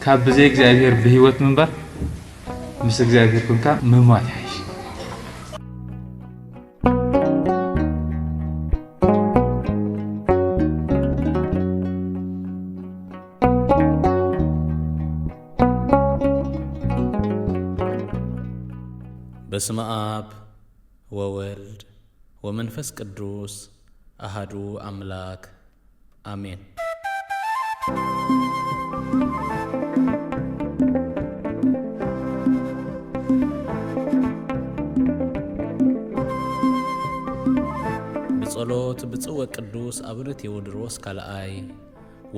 ካብ ብዘይ እግዚአብሔር በህይወት ምንበር ምስ እግዚአብሔር ኮንካ መሟት ይሐሽ በስመ አብ ወወልድ ወመንፈስ ቅዱስ አሐዱ አምላክ አሜን። በጸሎት ብጽወ ቅዱስ አቡነ ቴዎድሮስ ካልአይ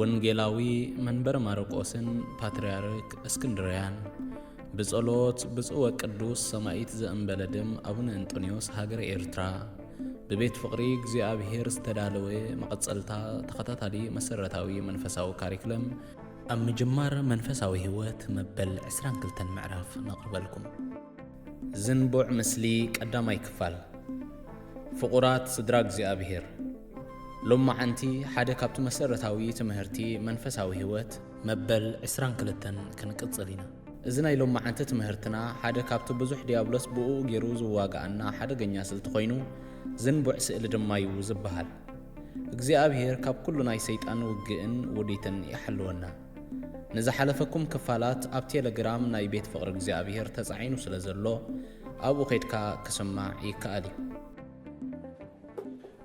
ወንጌላዊ መንበር ማርቆስን ፓትርያርክ እስክንድርያን በጸሎት ብጽወ ቅዱስ ሰማዕት ዘእንበለድም አቡነ አንጦኒዮስ ሀገረ ኤርትራ በቤት ፍቅሪ እግዚአብሔር ዝተዳለወ መቀጸልታ ተኸታታሊ መሰረታዊ መንፈሳዊ ካሪክለም ኣብ ምጅማር መንፈሳዊ ህይወት መበል 22 ምዕራፍ ነቕርበልኩም። ዝንቡዕ ምስሊ ቀዳማይ ክፋል ፍቁራት ስድራ እግዚአብሔር ሎማዓንቲ ሓደ ካብቲ መሰረታዊ ትምህርቲ መንፈሳዊ ህይወት መበል 22 ክንቅጽል ኢና። እዚ ናይ ሎማዓንቲ ትምህርትና ሓደ ካብቲ ብዙሕ ዲያብሎስ ብኡ ገይሩ ዝዋጋኣና ሓደገኛ ስልቲ ኮይኑ ዝንቡዕ ስእሊ ድማ እዩ ዝበሃል። እግዚአብሔር ካብ ኩሉ ናይ ሰይጣን ውግእን ውዲትን ይሓልወና። ንዝሓለፈኩም ክፋላት ኣብ ቴሌግራም ናይ ቤት ፍቅሪ እግዚአብሔር ተጻዒኑ ስለ ዘሎ ኣብኡ ኸይድካ ክስማዕ ይከኣል እዩ።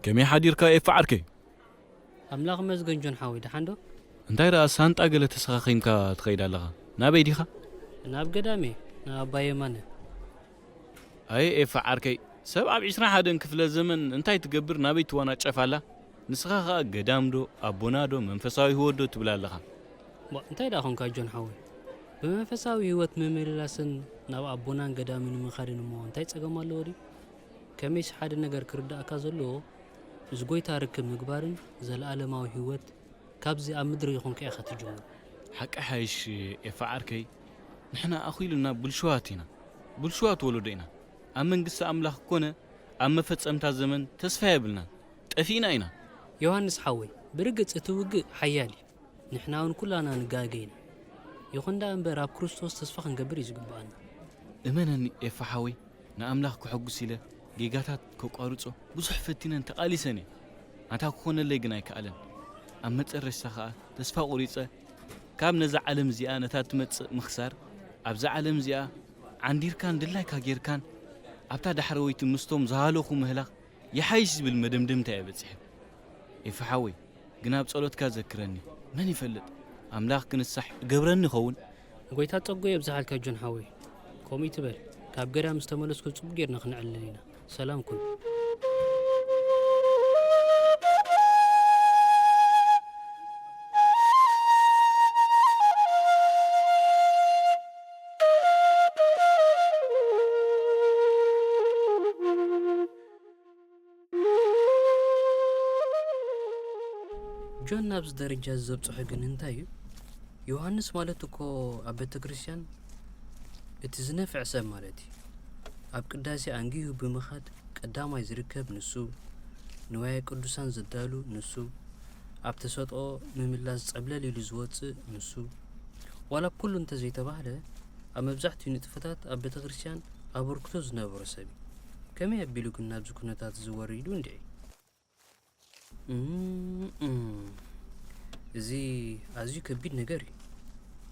كمي حديرك يفعركي أملاق مزجن جون حاوي دحندو انت رأى سانتا قلت تسخاخينك تخيد لها نابي ديخا ناب قدامي ناب بايمانه اي يفعركي سبع بعشرين حدن كفل الزمن انت تقبر نابي توانا تشفالا نسخاخا قدام دو ابونا دو منفساوي هو دو تبلا لها انت داخون كاجون حاوي بمنفساوي هوت ممللاسن ناب ابونا قدامي نمخادن مو انت تسقم لوري كميش حد نجار كردا كازلو زغوي تارك مغبارن زلالماو هيوت كابزي امدر يخون كاخت جمهور حق حيش يفعركي نحنا اخيلنا بلشواتنا بلشوات ولدينا امنقص املاح كونه ام فصمتا زمن تسفا يبلنا طفينا اينا يوحنس حوي برغص توغ حيالي نحناون كلنا نغاغينا يخوندا امبر اب كريستوس تسفا خنغبر يزغبانا امنني يفحوي ناملاح كحغسيله جيجاتات كقارصو بزح فتينن تقاليسني انتا كون لي غناي كالن امصرش سخا تسفا قريصه كاب نزع عالم زيا نتات مص مخسار ابز عالم زيا عنديركان دلاي كاغيركان ابتا دحرويت مستوم زالوخو مهلا يحيش بالمدمدم تاع بصح يفحوي غناب صلوتك ذكرني من يفلط املاح كنصح غبرني خون غويتا طغو يبزحالك جون حوي كومي تبل كاب غدا مستملسكو صب غيرنا خنعللينا سلام كل جون نابز درجة زبصح ግን እንታይ ዮሐንስ ማለት እኮ ኣብ ቤተ ክርስቲያን እቲ ዝነፍዕ ሰብ ማለት እዩ። ኣብ ቅዳሴ አንጊሁ ብምኻድ ቀዳማይ ዝርከብ ንሱ ንዋየ ቅዱሳን ዘዳሉ ንሱ ኣብ ተሰጥኦ ምምላስ ጸብለል ኢሉ ዝወፅእ ንሱ ዋላ ኩሉ እንተዘይተባህለ ኣብ መብዛሕትኡ ንጥፈታት ኣብ ቤተ ክርስቲያን ኣበርክቶ ዝነበረ ሰብ ከመይ ኣቢሉ ግን ናብዚ ኩነታት ዝወሪዱ እንዴ? እዚ ኣዝዩ ከቢድ ነገር እዩ።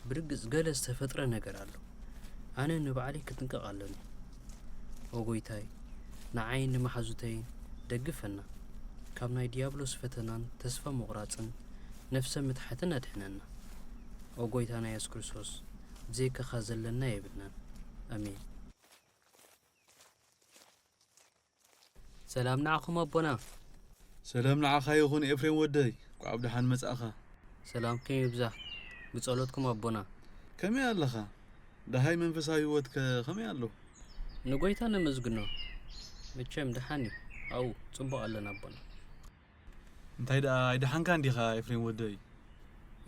ብርግጽ ገለ ዝተፈጥረ ነገር ኣሎ። ኣነ ንባዕለይ ክጥንቀቕ ኣለኒ። ወጎይታይ ንዓይን ንማሓዙተይን ደግፈና ካብ ናይ ዲያብሎስ ፈተናን ተስፋ መቁራጽን ነፍሰ ምትሓትን ኣድሕነና። ወጎይታና ኢየሱስ ክርስቶስ ዘይከኻ ዘለና የብልናን ኣሜን። ሰላም ንዓኹም ኣቦና። سلام نعخا يخون إفريم ودي قعب دحان مسأخا سلام كم يبزح بتصلوتكم أبونا كم يالله ده هاي منفساوي ودك كم يالله نقويتانا مزقنا متشم دحاني أو صبق لنا أبونا انتي دا دحان كان دي خا إفريم ودي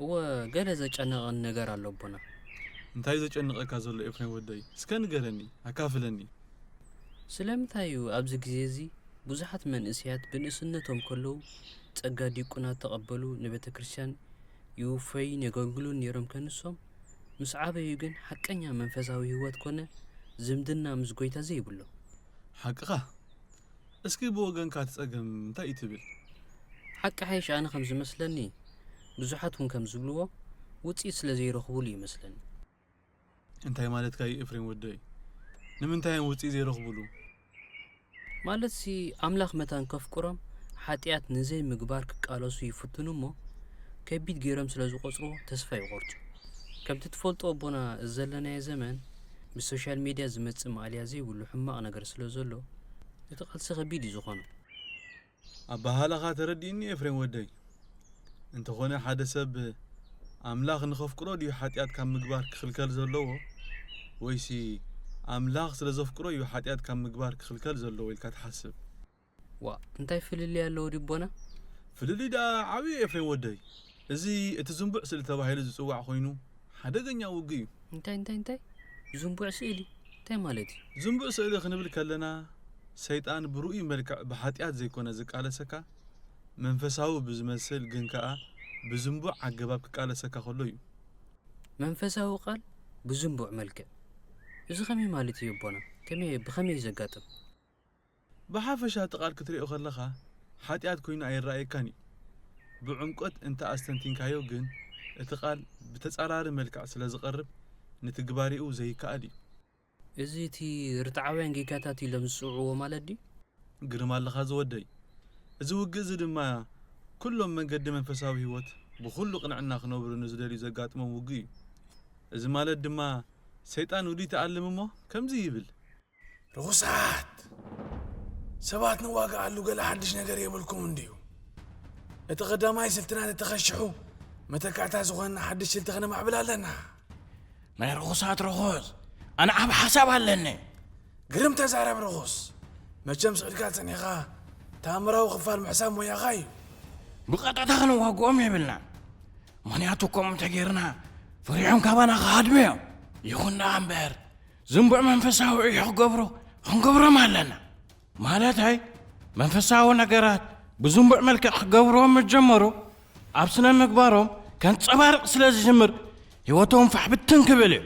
هو قال إذا جنق النجار على أبونا انتي إذا جنق كازول إفريم ودي سكان قرني أكافلني سلام تايو أبزق زيزي ብዙሓት መንእስያት ብንእስነቶም ከለው ጸጋ ዲቁና ተቐበሉ ንቤተ ክርስቲያን ይውፈይ ነገንግሉ ነይሮም ከንሶም ምስ ዓበዩ ግን ሓቀኛ መንፈሳዊ ህይወት ኮነ ዝምድና ምስ ጎይታ ዘይብሎ ሓቅኻ እስኪ ብወገንካ ትጸገም እንታይ ትብል ሓቂ ሓይሽ ኣነ ከም ዝመስለኒ ብዙሓት እውን ከም ዝብልዎ ውፅኢት ስለ ዘይረኽቡሉ ይመስለኒ እንታይ ማለትካ ኤፍሬም ወደይ ንምንታይ ውፅኢት ዘይረኽቡሉ ማለት ሲ ኣምላኽ መታን ከፍቅሮም ሓጢኣት ንዘይ ምግባር ክቃለሱ ይፍትኑ እሞ ከቢድ ገይሮም ስለ ዝቆፅሮ ተስፋ ይቆርጹ ከምቲ ትፈልጦ ቦና ዘለናየ ዘመን ብሶሻል ሚድያ ዝመጽእ ማልያ ዘይብሉ ሕማቕ ነገር ስለ ዘሎ እቲ ቃልሲ ከቢድ እዩ ዝኾነ ኣባሃላኻ ተረዲእኒ ኤፍሬም ወደይ እንተኾነ ሓደ ሰብ ኣምላኽ ንኸፍቅሮ ድዩ ሓጢኣት ካብ ምግባር ክኽልከል ዘለዎ ወይሲ ኣምላኽ ስለ ዘፍቅሮ እዩ ሓጢኣት ካብ ምግባር ክኽልከል ዘለዎ ኢልካ ትሓስብ ዋ እንታይ ፍልልይ ኣለዎ ዲቦና ፍልልይ ዳ ዓብዪ ኤፍሬም ወደይ እዚ እቲ ዝንቡዕ ስእሊ ተባሂሉ ዝጽዋዕ ኮይኑ ሓደገኛ ውግ እዩ እንታይ ዝንቡዕ ስእሊ እንታይ ማለት እዩ ዝንቡዕ ስእሊ ክንብል ከለና ሰይጣን ብሩእይ መልክዕ ብሓጢኣት ዘይኮነ ዝቃለሰካ መንፈሳዊ ብዝመስል ግን ከዓ ብዝንቡዕ ኣገባብ ክቃለሰካ ከሎ እዩ መንፈሳዊ ቃል ብዝንቡዕ መልክዕ እዚ ከመይ ማለት እዩ ቦና ብኸመይ ዘጋጥም ብሓፈሻ እቲ ቃል ክትሪኦ ከለኻ ሓጢኣት ኮይኑ ኣይረኣየካን እዩ ብዕምቆት እንተ ኣስተንቲንካዮ ግን እቲ ቃል ብተጻራሪ መልክዕ ስለ ዝቐርብ ንትግባሪኡ ዘይከኣል እዩ እዚ እቲ ርትዓውያን ጌጋታት ኢሎም ዝጽውዕዎ ማለት ድዩ ግርማ ኣለኻ ዝወደይ እዚ ውግእ እዚ ድማ ኩሎም መንገዲ መንፈሳዊ ህይወት ብኩሉ ቅንዕና ክነብሩ ንዝደልዩ ዘጋጥሞም ውግእ እዩ እዚ ማለት ድማ ሰይጣን ውዲ ተኣልም እሞ ከምዚ ይብል ርኩሳት ሰባት ንዋጋኣሉ ገለ ሓድሽ ነገር የብልኩም እንድዩ እቲ ቀዳማይ ስልትናት ተኸሽሑ መተካዕታ ዝኾነ ሓድሽ ስልቲ ክነማዕብል ኣለና ናይ ርኩሳት ርኩስ ኣነ ዓብ ሓሳብ ኣለኒ ግርም ተዛረብ ርኩስ መቸም ስቕድካ ፀኒኻ ተኣምራዊ ክፋል ምሕሳብ ሞያኻ እዩ ብቐጥታ ክንዋግኦም የብልና ምክንያቱ ከምኡ እንተጌርና ፍሪዖም ካባና ክሃድምዮም ይኹና እምበር ዝንቡዕ መንፈሳዊ እዩ ክንገብሮም ኣለና ማለታይ መንፈሳዊ ነገራት ብዝንቡዕ መልክዕ ክገብሮም መጀመሩ ኣብ ስነ ምግባሮም ከንፀባርቕ ስለ ዝጅምር ህይወቶም ፋሕብትን ክብል እዩ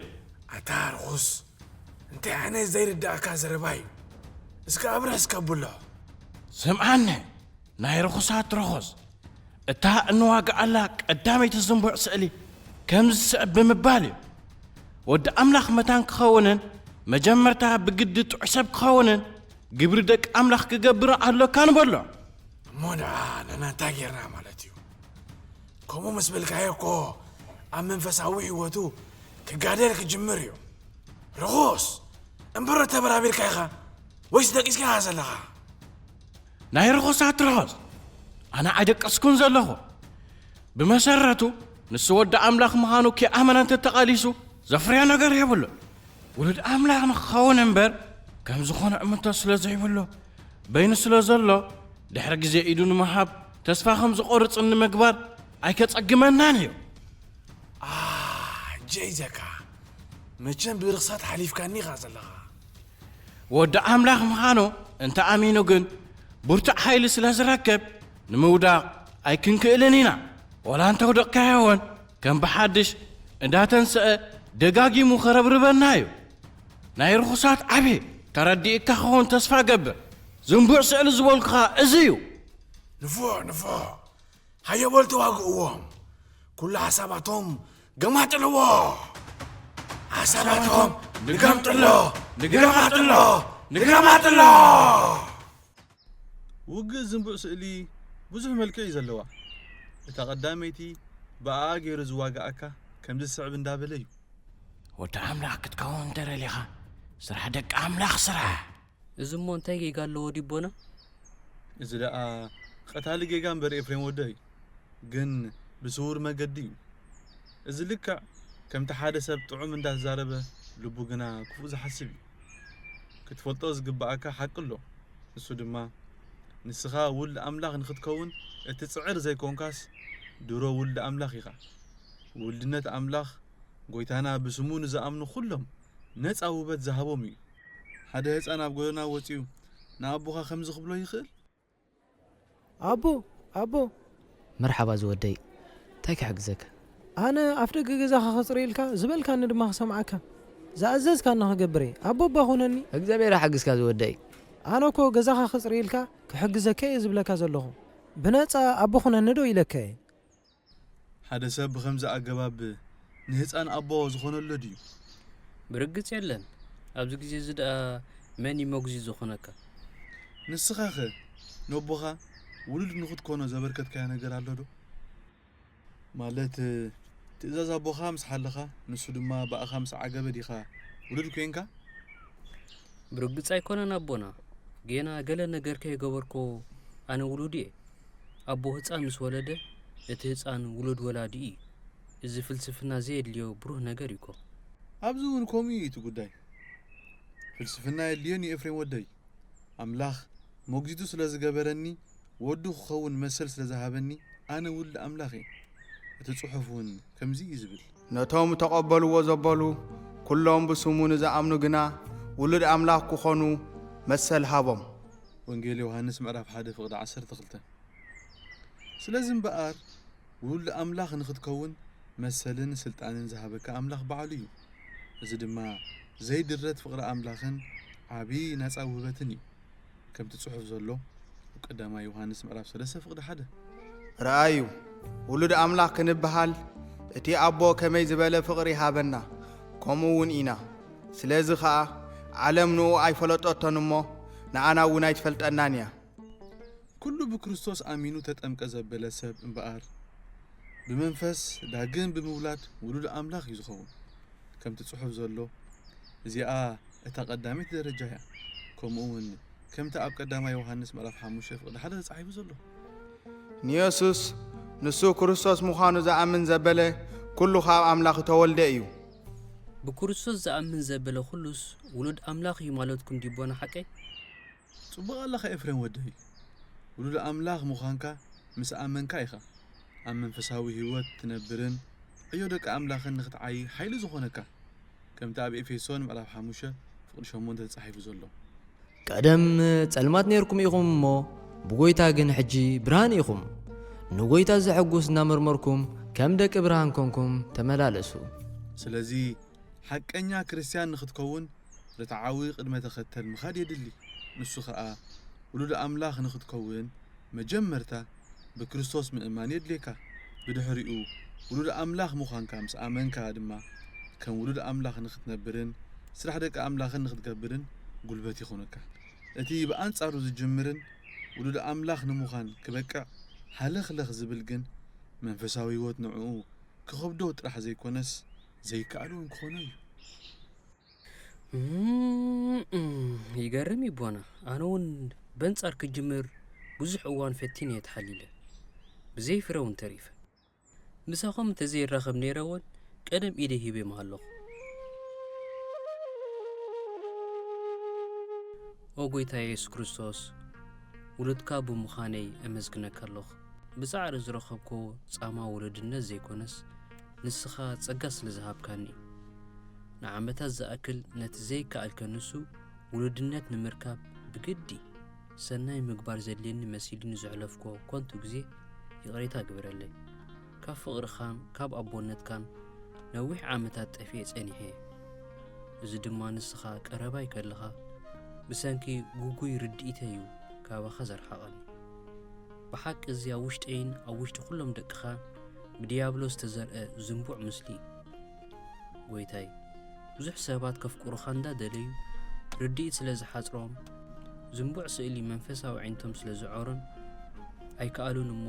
ኣታ ርኩስ እንታይ ዓይነት ዘይርዳእካ ዘረባ እዩ እስከ ኣብረስ ከብሎ ስምዓኒ ናይ ርኩሳት ርኩስ እታ እንዋግኣላ ቀዳመይቲ ዝንቡዕ ስእሊ ከም ዝስዕብ ብምባል እዩ ወዲ ኣምላኽ መታን ክኸውንን መጀመርታ ብግዲ ጥዑይ ሰብ ክኸውንን ግብሪ ደቂ ኣምላኽ ክገብር ኣለካ ንበሎ እሞዳ ነና እንታይ ጌርና ማለት እዩ ከምኡ ምስ በልካዮ እኮ ኣብ መንፈሳዊ ህይወቱ ክጋደል ክጅምር እዩ ርኩስ እምበሮ ተበራቢርካ ኢኻ ወይስ ደቂስካ ዘለኻ ናይ ርኩሳት ርኩስ ኣነ ኣይደቀስኩን ዘለኹ ብመሰረቱ ንሱ ወዲ ኣምላኽ ምዃኑ ከይኣመነ እንተተቓሊሱ ዘፍርዮ ነገር የብሉ ውሉድ ኣምላኽ ንክኸውን እምበር ከም ዝኾነ እምንቶ ስለ ዘይብሉ በይኑ ስለ ዘሎ ድሕሪ ግዜ ኢዱ ንምሃብ ተስፋ ከም ዝቆርፅ ንምግባር ኣይከጸግመናን እዩ ጀይዘካ መቸም ብርክሳት ሓሊፍካኒ ኢኻ ዘለኻ ወዲ ኣምላኽ ምዃኑ እንተ ኣሚኑ ግን ብርቱዕ ሓይሊ ስለ ዝረክብ ንምውዳቕ ኣይክንክእልን ኢና ወላ እንተውደቕካዮውን ከም ብሓድሽ እንዳተንስአ ደጋጊሙ ኸረብርበና እዩ ናይ ርኩሳት ዓብዪ ተረዲእካ ኸውን ተስፋ ገብር ዝንቡዕ ስእሊ ዝበልኩኻ እዚ እዩ ንፉዕ ሃየበል ተዋግእዎም ኩሉ ሓሳባቶም ገማጥልዎ ሓሳባቶም ንገማጥሎ ውግእ ዝንቡዕ ስእሊ ብዙሕ መልክዕ እዩ ዘለዋ እታ ቀዳመይቲ ብኣ ገይሩ ዝዋጋኣካ ከምዚ ዝስዕብ እንዳበለ እዩ ወዲ ኣምላኽ ክትከውን እንተደሊኻ ስራሕ ደቂ ኣምላኽ ስራሕ እዚ እሞ እንታይ ጌጋ ኣለዎ ዲቦና እዚ ደኣ ቀታሊ ጌጋ እምበር ኤፍሬም ወደይ ግን ብስውር መገዲ እዩ እዚ ልክዕ ከምቲ ሓደ ሰብ ጥዑም እንዳተዛረበ ልቡ ግና ክፉእ ዝሓስብ እዩ ክትፈልጦ ዝግባኣካ ሓቂ ኣሎ እሱ ድማ ንስኻ ውልዲ ኣምላኽ ንኽትከውን እቲ ጽዕር ዘይኮንካስ ድሮ ውልዲ ኣምላኽ ኢኻ ውልድነት ኣምላኽ ጎይታና ብስሙ ንዝኣምኑ ኩሎም ነፃ ውበት ዝሃቦም እዩ ሓደ ህፃን ኣብ ጎደና ወፂኡ ንኣቦኻ ከምዚ ክብሎ ይኽእል ኣቦ መርሓባ ዝወደይ እንታይ ክሕግዘካ أنا أفدق جزاخ خسريلك زبل كان ندمخ سمعك زعزز كان نخجبري أبو بخونني እግዚአብሔር حقس كازو وداي أنا كو جزاخ خسريلك كحجزك زبلك زلهم بنات أبو خونن ندو إلك ሓደ ሰብ ብኸምዚ ኣገባብ ንህፃን ኣቦ ዝኾነሉ ድዩ? ብርግጽ የለን ኣብዚ ግዜ እዚ ደኣ መን ይመጉዚ ዝኾነካ ንስኻ ኸ ነቦኻ ውሉድ ንኽትኮኖ ዘበርከትካዮ ነገር ኣሎ ዶ? ማለት ትእዛዝ ኣቦኻ ምስ ሓለኻ ንሱ ድማ ባእኻ ምስ ዓገበ ዲኻ ውሉድ ኮንካ? ብርግጽ ኣይኮነን ኣቦና ጌና ገለ ነገር ከይገበርኮ ኣነ ውሉድ እየ ኣቦ ህፃን ምስ ወለደ እቲ ህፃን ውሉድ ወላዲ እዩ እዚ ፍልስፍና ዘየድልዮ ብሩህ ነገር ይኮ ኣብዚ እውን ከምኡ እዩ እቲ ጉዳይ ፍልስፍና የድልዮን ኤፍሬም ወደይ ኣምላኽ ሞግዚቱ ስለ ዝገበረኒ ወዱ ክኸውን መሰል ስለ ዝሃበኒ ኣነ ውሉድ ኣምላኽ እየ እቲ ጽሑፍ እውን ከምዚ እዩ ዝብል ነቶም ተቐበልዎ ዘበሉ ኩሎም ብስሙ ንዝኣምኑ ግና ውሉድ ኣምላኽ ክኾኑ መሰል ሃቦም ወንጌል ዮሃንስ ምዕራፍ 1 ፍቕዲ 12 ስለዚ እምበኣር ውሉድ ኣምላኽ ንኽትከውን መሰልን ስልጣንን ዝሃበካ ኣምላኽ በዓሉ እዩ እዚ ድማ ዘይድረት ፍቕሪ ኣምላኽን ዓብዪ ነፃ ውህበትን እዩ ከምቲ ጽሑፍ ዘሎ ቀዳማይ ዮሃንስ ምዕራፍ 3 ፍቕዲ 1 ረኣዩ ውሉድ ኣምላኽ ክንበሃል እቲ ኣቦ ከመይ ዝበለ ፍቕሪ ሃበና ከምኡ እውን ኢና ስለዚ ኸዓ ዓለም ንኡ ኣይፈለጠቶን እሞ ንኣና እውን ኣይትፈልጠናን እያ ኩሉ ብክርስቶስ ኣሚኑ ተጠምቀ ዘበለ ሰብ እምበኣር ብመንፈስ ዳግም ብምውላድ ውሉድ ኣምላኽ እዩ ዝኸውን ከምቲ ጽሑፍ ዘሎ እዚኣ እታ ቀዳሚት ደረጃ እያ ከምኡ እውን ከምቲ ኣብ ቀዳማይ ዮሃንስ ምዕራፍ 5 ፍቕዲ 1 ተጻሒፉ ዘሎ ንየሱስ ንሱ ክርስቶስ ምዃኑ ዝኣምን ዘበለ ኩሉ ካብ ኣምላኽ ተወልደ እዩ ብክርስቶስ ዝኣምን ዘበለ ኩሉስ ውሉድ ኣምላኽ እዩ ማለትኩም ዲቦና ሓቀይ ጽቡቕ ኣለኻ ኤፍሬም ወደይ ውሉድ ኣምላኽ ምዃንካ ምስ ኣመንካ ኢኻ ኣብ መንፈሳዊ ህይወት ትነብርን ዕዮ ደቂ ኣምላኽን ንኽትዓይ ሓይሊ ዝኾነካ ከምቲ ኣብ ኤፌሶን ምዕራፍ 5 ፍቕዲ 8 ተጻሒፉ ዘሎ ቀደም ጸልማት ነርኩም ኢኹም እሞ ብጎይታ ግን ሕጂ ብርሃን ኢኹም ንጎይታ ዘሐጉስ እናመርመርኩም ከም ደቂ ብርሃን ኮንኩም ተመላለሱ ስለዚ ሓቀኛ ክርስቲያን ንኽትከውን ርትዓዊ ቅድመ ተኸተል ምኻድ የድሊ ንሱ ኸዓ ውሉድ ኣምላኽ ንኽትከውን መጀመርታ ብክርስቶስ ምእማን የድልየካ ብድሕሪኡ ውሉድ ኣምላኽ ምዃንካ ምስ ኣመንካ ድማ ከም ውሉድ ኣምላኽ ንኽትነብርን ስራሕ ደቂ ኣምላኽን ንኽትገብርን ጉልበት ይኹነካ እቲ ብኣንጻሩ ዝጅምርን ውሉድ ኣምላኽ ንምዃን ክበቅዕ ሃለኽለኽ ዝብል ግን መንፈሳዊ ህይወት ንዕኡ ክኸብዶ ጥራሕ ዘይኮነስ ዘይከኣል እውን ክኾነ እዩ ይገርም ይቦና ኣነ እውን በንጻር ክጅምር ብዙሕ እዋን ፈቲነ የተሓሊለ ብዘይ ፍረ እውን ተሪፈ ምሳኹም እንተዘይራኸብ ነይረ እውን ቀደም ኢደ ሂበ መሃለኹ ኦ ጎይታ ኢየሱስ ክርስቶስ ውሉድካ ብምዃነይ ኣመስግነካ ኣለኹ ብጻዕሪ ዝረኸብኮ ጻማ ውሉድነት ዘይኮነስ ንስኻ ጸጋ ስለ ዝሃብካኒ ንዓመታት ዝኣክል ነቲ ዘይከኣልከ ንሱ ውሉድነት ንምርካብ ብግዲ ሰናይ ምግባር ዘድልየኒ መሲሉኒ ዘሕለፍኮ ኮንቱ ግዜ ይቕሬታ ግብረለይ ካብ ፍቕርኻን ካብ ኣቦነትካን ነዊሕ ዓመታት ጠፊየ ጸኒሐ እዚ ድማ ንስኻ ቀረባይ ከለኻ ብሰንኪ ጉጉይ ርድኢተ እዩ ካባኻ ዘርሓቐኒ ብሓቂ እዚ ኣብ ውሽጠይን ኣብ ውሽጢ ኩሎም ደቅኻ ብዲያብሎስ ተዘርአ ዝንቡዕ ምስሊ ጎይታይ ብዙሕ ሰባት ከፍቁሩኻ እንዳደለዩ ርድኢት ስለ ዝሓፅሮም ዝንቡዕ ስእሊ መንፈሳዊ ዓይነቶም ስለ ዝዖርን ኣይከኣሉን እሞ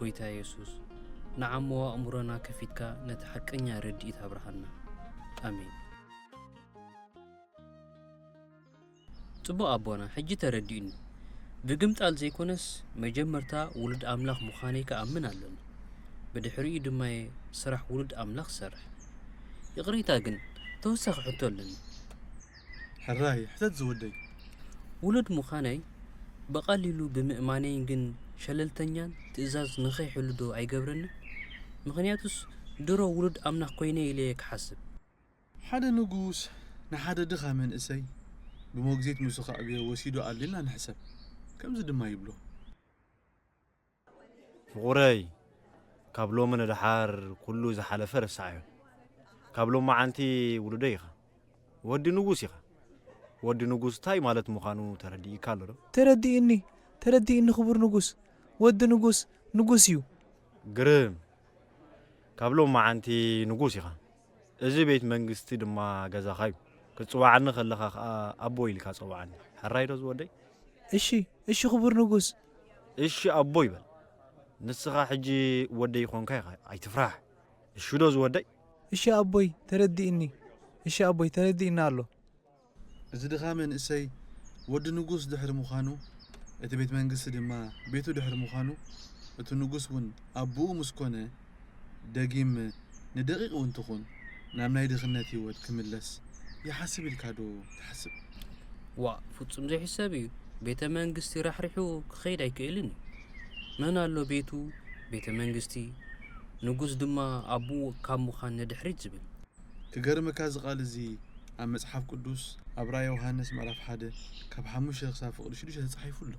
ጎይታ ኢየሱስ ንዓመዋ እምሮና ከፊትካ ነቲ ሓቀኛ ርድኢት ኣብርሃና ኣሜን ጽቡቕ ኣቦና ሕጂ ተረዲኡኒ ብግምጣል ዘይኮነስ መጀመርታ ውሉድ ኣምላኽ ምዃነይ ከኣምን ኣለኒ ብድሕሪኡ ድማ ስራሕ ውሉድ ኣምላኽ ሰርሕ ይቕሬታ ግን ተወሳኺ ሕቶ ኣለኒ ሕራይ ሕተት ዝወደይ ውሉድ ምዃነይ በቐሊሉ ብምእማነይን ግን ሸለልተኛን ትእዛዝ ንኸይሕሉ ዶ ኣይገብረኒ ምኽንያቱስ ድሮ ውሉድ ኣምላኽ ኮይነ ኢለ ክሓስብ ሓደ ንጉስ ንሓደ ድኻ መንእሰይ ብሞግዚት ምሱ ከዕብዮ ወሲዱ ኣሊልና ንሕሰብ ከምዚ ድማ ይብሎ ፍቑረይ كابلو من الحار كله زحالة فرس عيون كابلو ما عنتي ولديخ ودي نقوسيخ ودي نقوس تاي مالت مخانو تردي كالو تردي خبر نقوس ود نقوسيو قرم كابلو ما عنتي نقوسيخ إذا بيت منقستي دما جزا خايب كتصوعني خلخ أبوي اللي كتصوعني حرايدو زودي إيش خبر نقوس إيش أبوي بل نسخة حجي ودي يخون كاي أي تفرح إيش دوز ودي إيش أبوي تردي نالو إذا دخامن إسي ود نقوس دحر مخانو إذا بيت منقست دما بيتو دحر مخانو إتو نقوس ون أبو مسكونة دقيم ندقيق وانتخون نعمنا يدخلناتي ود كملس يحسب الكادو تحسب فتصم زي حسابي بيت منقستي راح ريحو خير يكيلني من قالو بيت منقستي نقوس دما أبو كام مخان ندحريت زبل كقرمك قال زي عم مصحف قدوس أبرايا يوحنس معرف حدا كاب حموش يخساف قرشلوش هتصحيفو له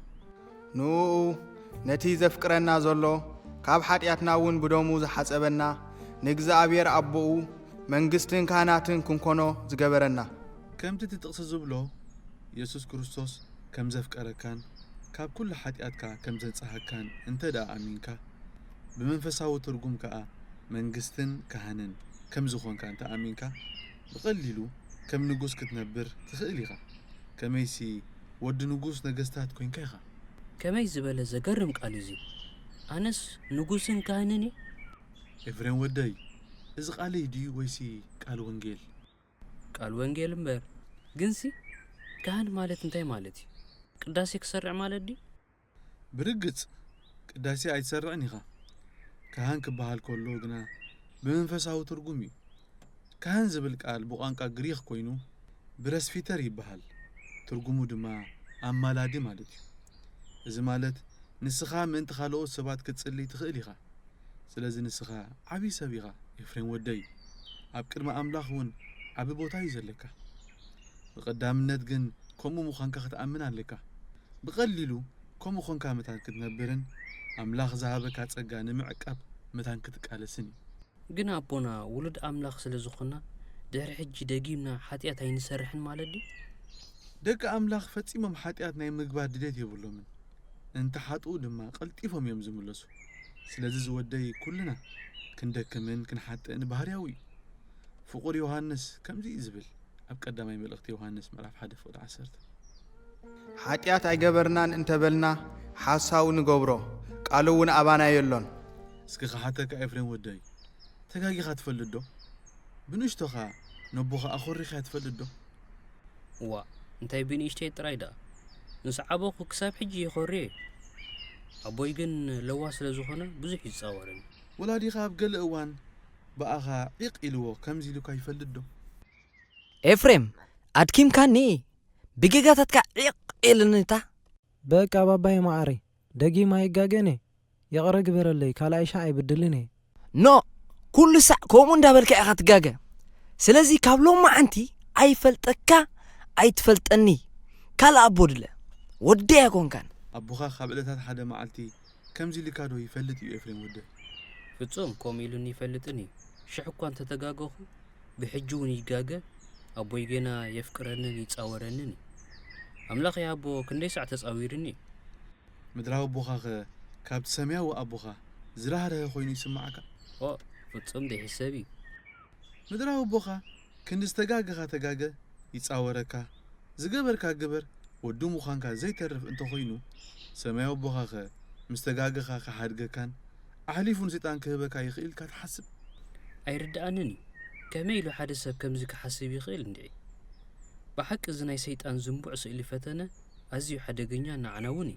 نو نتي زفكرنا زلو كاب حاتياتنا ون بدومو زحصبنا نغزابير أبو منغستن كاناتن كنكونو زغبرنا كم تتقص زبلو يسوس كريستوس كم زفكركان كاب كل حاتياتك كم زنصحكان انت دا امينكا بمنفساو ترجم كا منغستن كهانن كم زخون كان انت امينكا بقليلو كم نقوس كتنبر تخيليها كميسي ود نقوس نغستات كوين كايخا كمي زباله زقرم قالزي أنس نقوسن كهانني إفرين ودي إذا قالي دي ويسي قال وانجيل مبر جنسي كهان مالت انتي مالتي قداسي كسرع مالت دي برقت قداسي اي تسرعني خا كهان كبهال كله قنا بمنفساو ترقمي كهان زبل قال بقانقا غريخ كوينو برس فيتر يبهال ترقمو دما أمالادي مالتي إذا مالت نسخا من تخالو سبات كتسلي تخيلي خا سلازي نسخا عبي سبيغا إفرين ودي أبكر ما أملاخون عبي بوتاي زلكا بقدام ندقن كومو مخانكا ختأمن عليكا بقللو كومو خونكا متان كتنبرن أملاخ زهابكا تسقان معقب متان كتقالسني قنا أبونا ولد أملاخ سلازوخنا دهر حجي دقيمنا حاتيات هاي نسرحن مالدي دق أملاخ فتيمم حاتياتنا يمقبار ديديت يبولو من انت حاتقو دما قلتيفهم يمزمولسو سلازي زودي كلنا كندكمن كنحاتن بهرياوي فقور يوحنس كم زي زبل أبقدامي ملقت يوحنس مراف حدا فوق 10 حاتيات اي جبرنان انت بلنا حاساو نغبرو قالون ابانا يلون اسكي خاتك افرين وداي تغاغي خاتفلدو بنشتوخا نبوخا اخوري خاتفلدو انتي بنيشتي ترايدا نسعبوخو كساب حجي يخوري أبوي جن لواس لزخنا بزح يتصورن ولا دي خاب قل اوان بقى عيق إلو كم زيلو كاي فلدو إفريم أدكيم كاني بجيجاتك عيق إلنتا بقى باباي معري دقي ما يقاقني يغرق برلي كالا عيشا يبدلني نو كل ساعة كومون دابلك أخات جاجا سلازي كابلو ما أنتي أي فلتكا أي تفلتني كالا أبودله ودي أكون كان أبوخا خابلتات حدا معلتي كم زيلي كادو يفلت إفرين ودي فتصوم كوميلوني يفلتني شحكو أنت تقاقوخو بحجوني يقاقا أبوي جينا يفكرنني يتصورنني أملاخ يا أبو كندي ساعة تصاويرني مدراو بوخا كابت سمياو أبوخا زراهر خويني يسمعك فتصوم دي حسابي مدراو بوخا كندس تقاقا يتصوركا زقبركا قبر ودو مخانكا زي ترف انتو خوينو سمياو بوخا مستقاقا خحادقا كان أحليفون زيتان كهبكا يخيل كات حسب أيردأنني كميلو حدا سب كمزك حسب يخيل ندعي بحق إذن سيطان زنبوع سئلي فتنا أزيو حدا قنيانا عناوني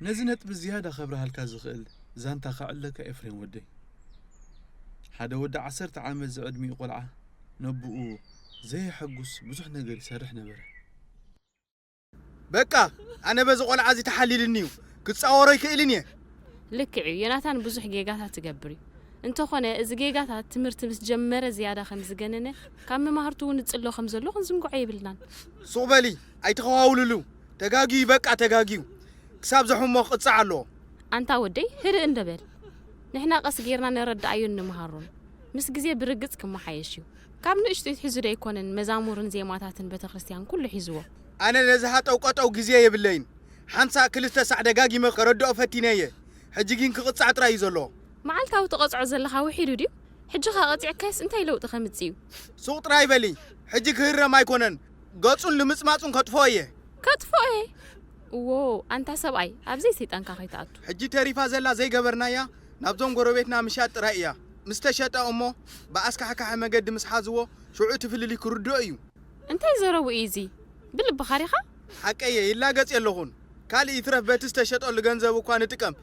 نزنت بزيادة خبرها الكازخيل زانتا خعلك إفرين ودي حدا ودى 10 عام زعدمي قلعة نبؤو زي حقوس بزح نقر يسرح نبره بقى أنا بزق قلعة زي تحليل النيو كتصوري كإليني لك عيوناتان بزح جيجاتات تقبري انتو خونه إذا جيجاتات تمرت متجمرة زيادة 5 جننة كم مهارتو نتصلو 5 لو خنزنقو عيبلنا صوبالي أي تخواوللو تقاقي بقى تقاقيو كساب زحوم مخ اتصعلو أنت ودي هر اندبل نحنا قص غيرنا نردأيو نمهارون مس جزء برقص كم حيشيو كم نشتي حزو ده يكونن مزامورن زي ماتاتن بيت كريستيان كل حزوه أنا نزهت أوقات أو جزية يبلين حنسا كلستا سعد جاجي مقردو أفتينية حجيجين كقطع عطرا يزلو معلتا وتقطع زلها وحيدو ديو حجها قطع كاس انت لو تخمتيو صوت رايبلي حجيك هيرا ما يكونن قصون لمسمعون كتفويه كتفويه واو انت سبعي ابزي سيطان كاخيتاتو حجي تاريفا زلا زي قبرنايا نابزون غروبيتنا مشات رأيا مستشتا أمو بأسكا حكا حمقد مسحازوه شعو تفللي كردو أيو انت يزرو ايزي بالبخاريخا حكاية إلا قص يلغون كالي يترف بتستشتا اللي غنزبو كوان تكم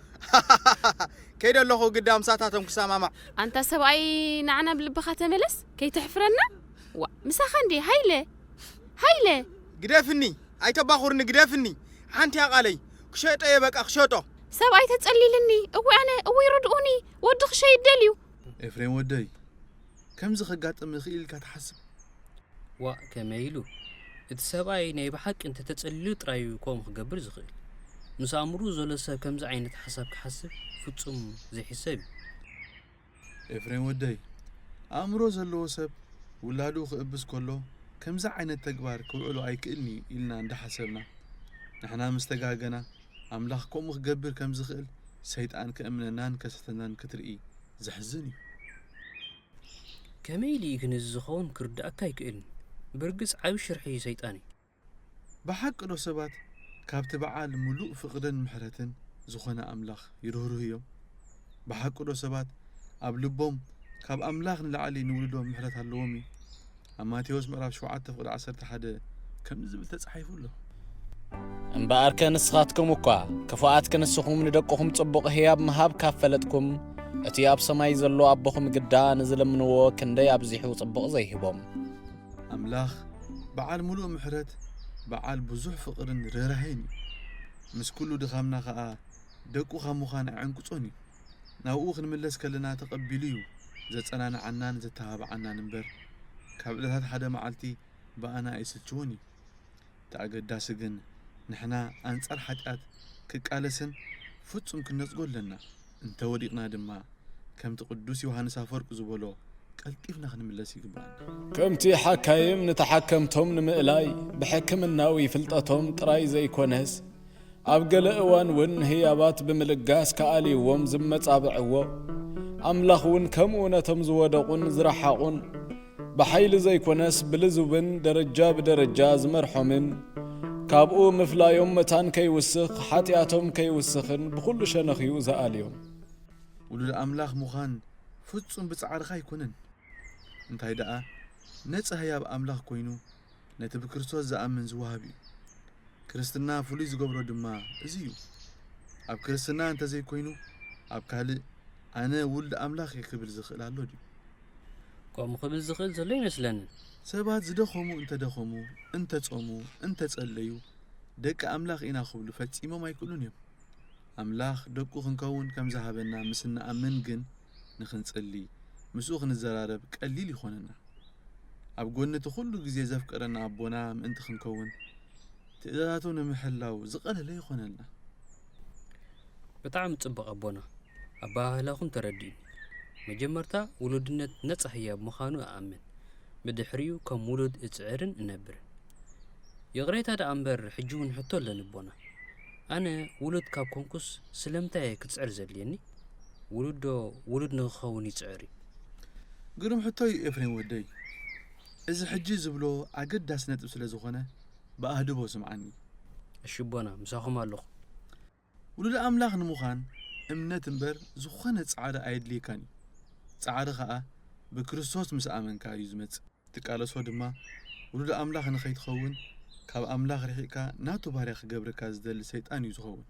كيدا اللغو قدام ساتاتهم كساماما انت سبعي نعنا بالبخاتة ملس كي تحفرنا مساخندي هايلة قدافني اي تباخرني قدافني حانتي اقالي كشيط ايبك اخشوطو سبعي تتقليلني اوي ردؤوني ودخ شي يدليو إفريم ودي كم زخقات مخيل كتحسب وا كميلو السبعي ناي بحق انت تتسلي طرايو كوم خقبر زخيل مسامرو زولسا كم ز عينت حساب كحسب فصوم زي حساب إفريم ودي امرو زلو سب ولادو خبس كله كم ز عينت تكبار كوعلو اي كلني إلنا عند حسبنا نحنا مستقاقنا املاخ كوم خقبر كم زخيل سيطان كأمننان كستنان كترئي زحزني كميلي يكن الزخون كرد أكاي كإلن برقص عاو شرحي سيطاني بحق لو سبات كابت بعال ملوء فقدن محرتن زخونا أملاخ يروهيهم بحق لو سبات أبلبهم كاب أملاخ نلعلي نولدهم محرت هاللومي أما تيوز مراب شوعات تفقد عسرت حدا كم زبل تسحيفو له እምበኣር ከንስኻትኩም እኳ ክፉኣት ክንስኹም ንደቅኹም ጽቡቕ ህያብ ምሃብ ካፈለጥኩም እቲ ኣብ ሰማይ ዘሎ ኣቦኹም ግዳ ንዝለምንዎ ክንደይ ኣብዚሑ ጽቡቕ ዘይሂቦም أملاخ بعال ملوء محرت بعال بزح فقرن ريرهيني مس كله دخامنا خا دقو خاموخان عنقصوني ناوخ نملس كلنا تقبليو زصنانا عنان زتهاب عنان نبر كابلات حدا معلتي بانا ايسچوني تاقداس ግን نحنا أنصر حاجات كقالسن فصوم كنصقولنا انت وديقنا دما كم تقدس يوحنس አፈወርቅ زبلو قلطيفنا خنملس يغبان كمتي حكايم نتحكمتم نمئلاي بحكمناوي فلطتهم طراي زيكونس ኣብ ገለ እዋን ውን ህያባት ብምልጋስ ከኣልይዎም ዝመጻብዕዎ ኣምላኽ ውን ከምኡ ነቶም ዝወደቁን ዝረሓቁን ብሓይሊ ዘይኮነስ ብልዙብን ደረጃ ብደረጃ ዝመርሖምን ካብኡ ምፍላዮም መታን ከይውስኽ ሓጢኣቶም ከይውስኽን ብኩሉ ሸነኽዩ ዝኣልዮም ولد أملاخ مخان فتصم بتعرخ يكونن انتي دقا نص هياب أملاخ كوينو نتب كريستوس زأمن زوهابي كريستنا فولي زغبرو دما ازيو اب كريستنا انت زي كوينو اب كالي انا ولد أملاخ يكبل زخيل الله دي كوم خبل زخيل زلو يመስለን سبات زدخمو انت دخمو انت تصومو انت تصليو دك أملاخ إنا خبلو فتصيمو ما يكونون يوم أملاخ دكو خنكون كم زهبنا مسنا أمن جن نخنصلي مسوخ نزرارب قليل يخوننا أب قلنا تخلو جزي زفكرنا أبونا أنت خنكون تقدراتون محلاو زقل لي يخوننا بطعم تصبق أبونا أبا هلاخون تردين مجمرتا ولودنت نصح هي مخانو أأمن بدحريو كم ولود اتعرن نبر يغريت هذا أمبر حجون حتى لنبونا أنا ولد كاب كونكوس سلمتاي كتسعر زليني ولد نخوني تعري قرم حتى يفرين ودي إذا حجي زبلو عقد داس نتب سلازوخنا بأهدبو سمعني الشبونا مساخو مالوخ ولد أملاخ نموخان امنت امبر زوخنا تعادة عيد لي كاني تعادة خاء بكريستوس مسامن كا يزمت تقالسو دما ولد أملاخ نخيت خون كاب أملاخ رحيكا ناتو باريخ قبركا زدل سيطان يزخون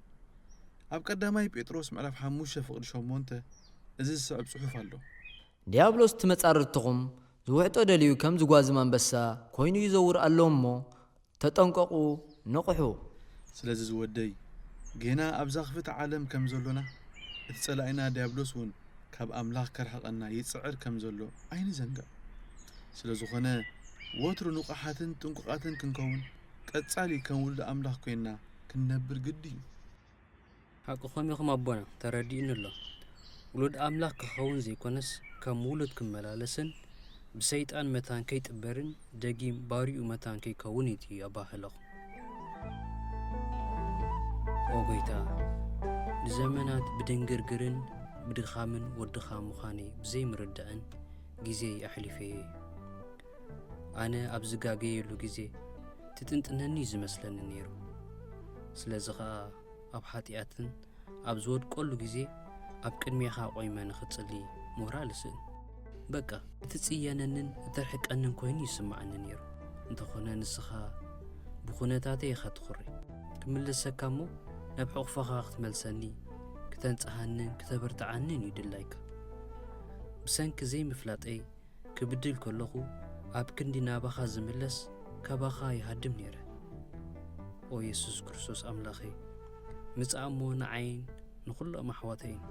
أب قداماي بيتروس معرف حموشة فقد شومونته إزيز صعب صحف اللو ديابلوس تمتصارتكم زوحتو دليو كم زغوازمان بسا كوينو يزور اللومو تطنققو نقحو سلازي زودي جينا أبزاخفت عالم كم زلونا اتسألعنا ديابلوس ون كاب أملاخ كرحقنا يتسعر كم زلو عيني زنقا سلازوخنا وترو نقحاتن تنققاتن كنكون قصالي كان ولد أملاخ كوينا كنبر قدي حق خومي خم أبونا تردين الله ولد أملاك كخون زي كونس كمولد كملالسن بسيطان متان كي تبرن دقيم باري ومتان كي كونيتي أباهلغ أوغيتا بزمانات بدنقرقرن بدخامن ودخام مخاني بزي مردان جيزي أحلفي أنا أبزقاقي يلو جيزي تتنتنني زمسلن نيرو سلازغا أب حاتياتن أبزود كل جيزي أب كنميخا قويمان ختصلي مورالسن بقى تتسياننن ترحك أنن كوين يسمعن نيرو انتخونا نسخا بخونتاتي خطخري كملسا كامو نبحوق فخاخت ملساني كتنصحنن كتبرتعنن يدلايك بسنك زي مفلاطي كبدل كلخو أب كندي نابخا زملس كبخا يهدم نيره او يسوس كريستوس أملاخي مصامو نعين نخل محواتين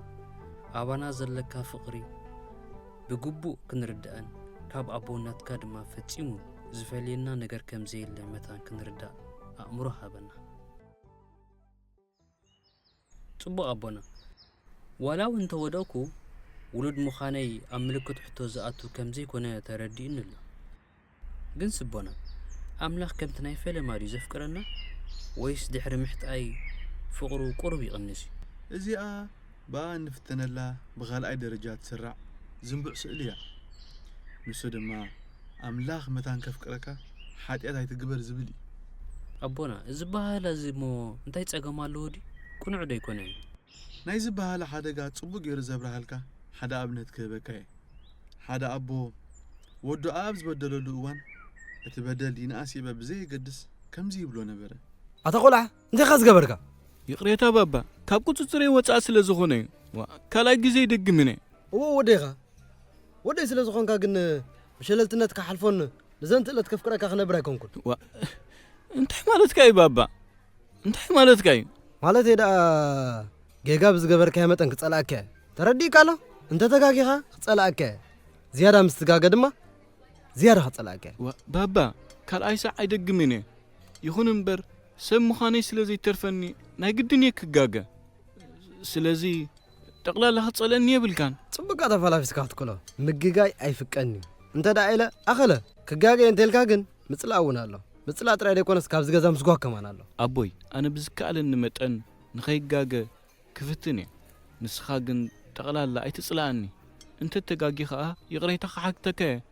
أبانا زلكا فقري بقبو كنردان كاب أبونات كادما فتيمو زفالينا نجر كم زي اللي متان كنردا أمرها بنا صبو أبونا ولو انت ودوكو ولد مخاني أملكت حتو زاتو كم زي كنا تردين الله جنس بونا أملاخ كم تنايفة ماري زفكرنا ويس دحر محتاي فقرو قربي قنسي إزيا با نفتن الله بغالأي درجات سرع زنبع سئليا نسو دما أملاخ متان كفكركا حاتيات هاي تقبر زبلي أبونا زبها لازمو انتاي تساقما اللودي كنو عدا يكونين ناي زبها لحادقات صبو غير زبرهالكا حدا أبنت كبكاي حدا أبو ودو أبز بدلو لؤوان اتبدل ينقاسي بزي قدس كم زي بلو نبرة أتقولها انت خاص قبركا يقريتا بابا كاب قصصري وصا سلازخوني كالاي غزي دغمني وديغا ودي سلازخونكا كن مشللتنتك حلفون لزنت لت كفكركا خنبرا كونكن انت مالتكاي بابا انت مالتكاي مالتي دا جيغا بزغبركا يمطن كصلاكا تردي قالا انت تغاغيها صلاكا زياده مستغاغ دما زياده خصلاكا بابا كالاي ساعه يدغمني يخون امبر سم مخاني سلازي ترفني ناي قدني كغاغا سلازي تقلال خصلني يبلكان صبقا تفلافسكا تكلو مغغاي ايفقني انت دايله اخله كغاغا انتلكا كن مصلاون الله مصلا طراي ديكونس كابز غزا مسغو كمان الله ابوي انا بزكالن مطن نخيغاغا كفتني نسخا كن تقلال لا ايتصلاني انت تغاغي خا يقريتا حقتك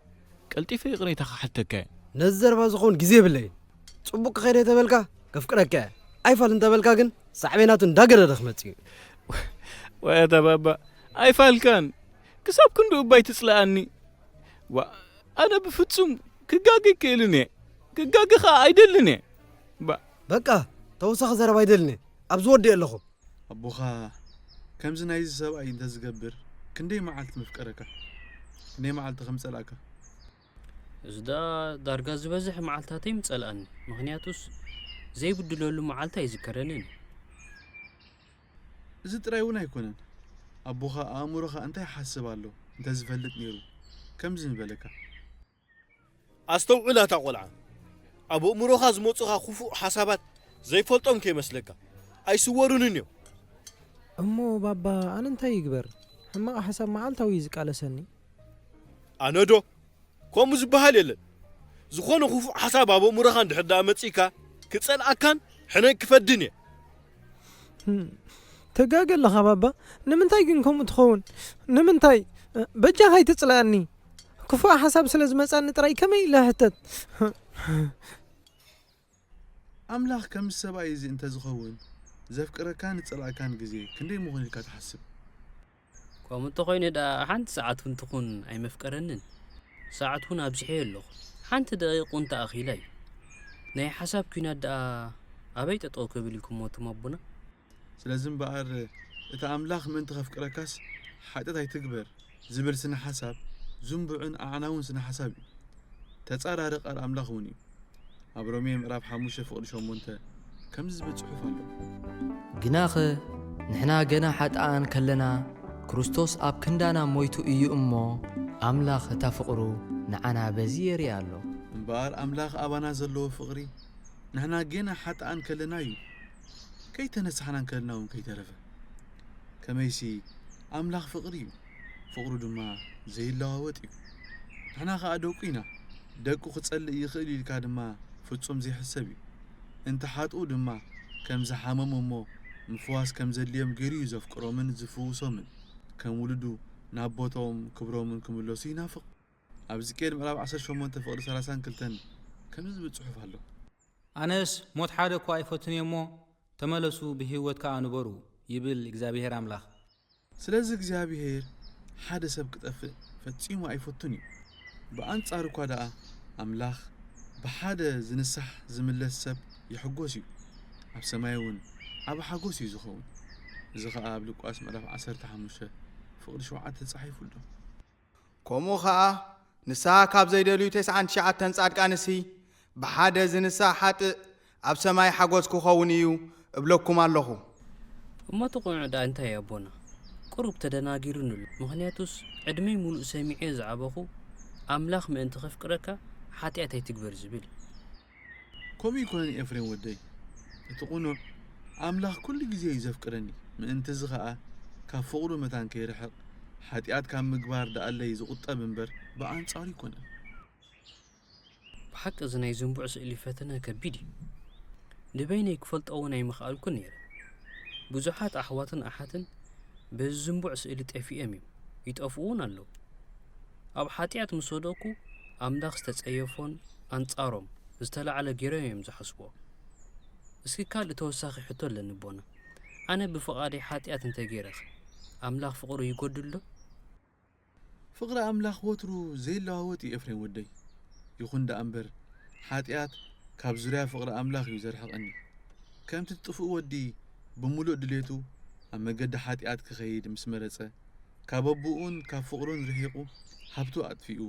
قلتيفه يقريتا حقتك نزر بازخون غزي بلي صبق خير يتبلكا كفكرك ايفال انت بلكا كن صعبيناتو داغر دخمتي ويا بابا ايفال كان كسب كندو باي تصلاني وانا بفصم كغاغي كيلني كغاغي خا ايدلني بقى توسخ زرب ايدلني ابز ودي لخو ابوخا كم زنايز سبا انت زغبر كندي معلت مفكرك كندي معلت خمسلاكا زدا دارغا زبزح معلتاتي مصلاني مخنياتوس زي بدلولو معلتا يذكرنني زي ترايونا يكونن ابوخا امورخا انت يحسبالو انت زفلت نيرو كم زين بلكا استوعلا تقولع ابو امورخا زموصخا خفو حسابات زي فلطم كيمسلكا اي سوروننيو امو بابا انا انت يغبر اما حساب معلتاو يزقالسني انا دو كوم زبحال يلن زخونو خفو حساب ابو امورخا دحدا مصيكا كصلعكان حنا كفدني تقاقل لها بابا نمنتاي كنكم تخون نمنتاي بجا هاي تطلعني كفو حساب سلاز مصان طراي كمي لهتت املاخ كم سبا يزي انت زخون زفكره كان صلا كان غزي كندي مخوني كتحسب كوم تخوين دا حنت ساعات تكون اي مفكرنن ساعات هنا بزحي له حنت دقيق انت اخيلاي ناي حساب كنا دا ابيت طوك بلكم وتمبنا سلازم بقر اتا املاخ من تفكركاس حدت هي تكبر زبل سنه حساب زنبعن اعناون سنه حسابي تصارارق املاخوني ابروميم راب حموشه فوق شومونته كم زبل صحف له جناخ نحنا جنا حتان كلنا كريستوس اب كندانا مويتو ايو امو املاخ تفقرو نعنا بزير يالو بار املاخ ابانا زلو فقري نحنا جنا حتان كلنا يو كي تنسحنا كلنا وكي ترفه كميسي ኣምላኽ ፍቕሪ እዩ ፍቕሩ ድማ ዘይለዋወጥ እዩ ንሕና ኸዓ ደቁ ኢና ደቁ ክጸልእ ይኽእል ኢልካ ድማ ፍጹም ዘይሕሰብ እዩ እንተ ሓጥኡ ድማ ከም ዝሓመሙ እሞ ምፍዋስ ከም ዘድልዮም ገይሩ እዩ ዘፍቅሮምን ዝፍውሶምን ከም ውልዱ ናብ ቦታኦም ክብሮምን ክምለሱ ይናፍቕ ኣብዚ ቄድ ምዕራብ 18 ፍቕሪ 32 ከምዚ ዝብል ጽሑፍ ኣሎ ኣነስ ሞት ሓደ እኳ ኣይፈትን እሞ ተመለሱ ብህይወት ከዓ ንበሩ ይብል እግዚኣብሔር ኣምላኽ ስለዚ እግዚኣብሔር ሓደ ሰብ ክጠፍእ ፈጺሙ ኣይፈቱን እዩ ብኣንጻሩ እኳ ደኣ ኣምላኽ ብሓደ ዝንሳሕ ዝምለስ ሰብ ይሕጐስ እዩ ኣብ ሰማይ እውን ኣብ ሓጐስ እዩ ዝኸውን እዚ ከዓ ኣብ ሉቃስ ምዕራፍ 15 ፍቕሪ 7 ተጻሒፉ ኣሎ ከምኡ ከዓ ንስሓ ካብ ዘይደልዩ 99 ጻድቃንሲ ብሓደ ዝንሳሕ ሓጥእ ኣብ ሰማይ ሓጐስ ክኸውን እዩ እብለኩም ኣለኹ እሞ ትቑንዑ ዳ እንታይ እዩ ኣቦና ቁሩብ ተደናጊሩን ኣሎ ምኽንያቱስ ዕድመይ ሙሉእ ሰሚዐ ዝዓበኹ ኣምላኽ ምእንቲ ኸፍቅረካ ሓጢኣት ኣይትግበር ዝብል ከምኡ ይኮነን ኤፍሬም ወደይ እቲ ቁኑዕ ኣምላኽ ኩሉ ግዜ እዩ ዘፍቅረኒ ምእንቲ እዚ ኸዓ ካብ ፍቕሩ መታን ከይርሕቕ ሓጢኣት ካብ ምግባር ደኣለይ ዝቑጠብ እምበር ብኣንጻሩ ይኮነን ብሓቂ እዚ ናይ ዝንቡዕ ስእሊ ፈተነ ከቢድ እዩ ንበይነይ ክፈልጦ እውን ኣይምኽኣልኩን ነይረ ብዙሓት ኣሕዋትን ኣሓትን በዚ ዝንቡዕ ስእሊ ጠፊኦም እዮም ይጠፍኡ እውን ኣለዉ ኣብ ሓጢኣት ምስ ወደቁ ኣምላኽ ዝተጸየፎን ኣንጻሮም ዝተላዕለ ገይሮም እዮም ዝሓስብዎ እስኪ ካልእ ተወሳኺ ሕቶ ኣለኒ ቦና ኣነ ብፍቓደይ ሓጢኣት እንተገይረኸ ኣምላኽ ፍቕሩ ይጐድሎ ፍቕሪ ኣምላኽ ወትሩ ዘይለዋወጥ እዩ ኤፍሬም ወደይ ይኹን ደኣ እምበር ሓጢኣት ካብ ዙርያ ፍቕሪ ኣምላኽ እዩ ዘርሕቐኒ ከምቲ ጥፉእ ወዲ ብምሉእ ድሌቱ ኣብ መገዲ ሓጢኣት ክኸይድ ምስ መረጸ ካብ ኣቦኡን ካብ ፍቕሩን ርሒቑ ሃብቱ ኣጥፊኡ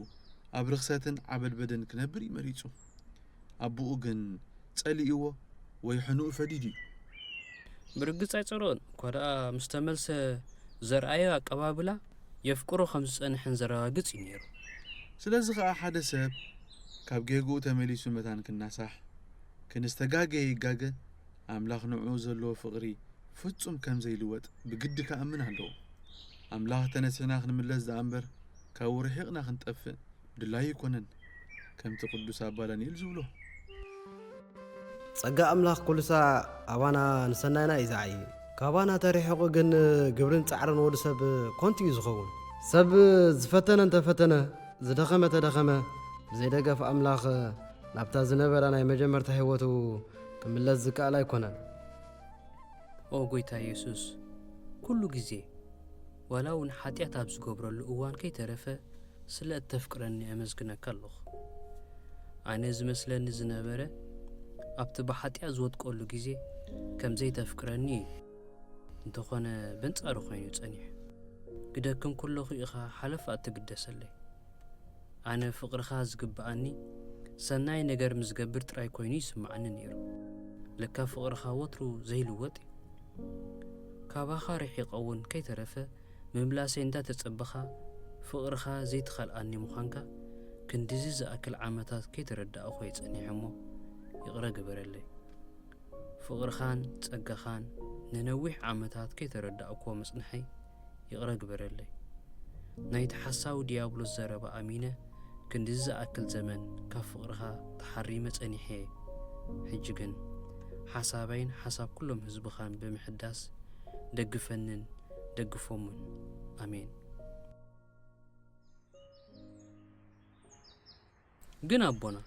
ኣብ ርኽሰትን ዓበድበድን ክነብር እዩ መሪጹ ኣቦኡ ግን ጸሊእዎ ወይ ሕኑኡ ፈዲድ እዩ ብርግጽ ኣይጸርኦን እኳ ደኣ ምስ ተመልሰ ዘርኣዮ ኣቀባብላ የፍቅሮ ከም ዝጸንሐን ዘረጋግጽ እዩ ነይሩ ስለዚ ኸዓ ሓደ ሰብ ካብ ጌጉኡ ተመሊሱ መታን ክናሳሕ ክንስተጋገየ ይጋገ ኣምላኽ ንዕኡ ዘለዎ ፍቕሪ ፍጹም ከም ዘይልወጥ ብግዲ ከኣምን ኣለዎ ኣምላኽ ተነሲሕና ክንምለስ ደኣ እምበር ካብኡ ርሒቕና ክንጠፍእ ድላይ ይኮነን ከምቲ ቅዱስ ኣባ ዳንኤል ዝብሎ ጸጋ ኣምላኽ ኩሉ ሳዕ ኣባና ንሰናይና እዩ ዝዓዪ ካባና ተሪሒቑ ግን ግብርን ጻዕርን ወዲ ሰብ ኮንቲ እዩ ዝኸውን ሰብ ዝፈተነ እንተፈተነ ዝደኸመ ተደኸመ ብዘይደገፍ ኣምላኽ ናብታ ዝነበረ ናይ መጀመርታ ህይወቱ ክምለስ ዝከኣል ኣይኮነን ኦ ጐይታ ኢየሱስ ኩሉ ግዜ ዋላ እውን ሓጢኣት ኣብ ዝገብረሉ እዋን ከይተረፈ ስለ እተፍቅረኒ ኣመስግነካ ኣለኹ ኣነ ዝመስለኒ ዝነበረ ኣብቲ ብሓጢኣት ዝወድቀሉ ግዜ ከምዘይተፍቅረኒ እዩ እንተኾነ በንጻሩ ኮይኑ ጸኒሑ ግደክም ኩለኹ ኢኻ ሓለፍ ኣትግደሰለይ ኣነ ፍቕርኻ ዝግብኣኒ ሰናይ ነገር ምስ ገብር ጥራይ ኮይኑ ይስማዓኒ ነይሩ ለካ ፍቕርኻ ወትሩ ዘይልወጥ እዩ ካባኻ ርሒቐ እውን ከይተረፈ ምምላሰይ እንዳተጸበኻ ፍቕርኻ ዘይትኸልኣኒ ምዃንካ ክንዲዚ ዝኣክል ዓመታት ከይተረዳእኾ ይጸኒሐ እሞ ይቕረ ግበረለይ ፍቕርኻን ጸጋኻን ንነዊሕ ዓመታት ከይተረዳእኮ መጽንሐይ ይቕረ ግበረለይ ናይቲ ሓሳዊ ዲያብሎስ ዘረባ ኣሚነ ክንዲዚ ዝኣክል ዘመን ካብ ፍቕርኻ ተሓሪመ ጸኒሐ ሕጂ ግን ሓሳበይን ሓሳብ ኩሎም ህዝብኻን ብምሕዳስ ደግፈንን ደግፎምን ኣሜን ግን ኣቦና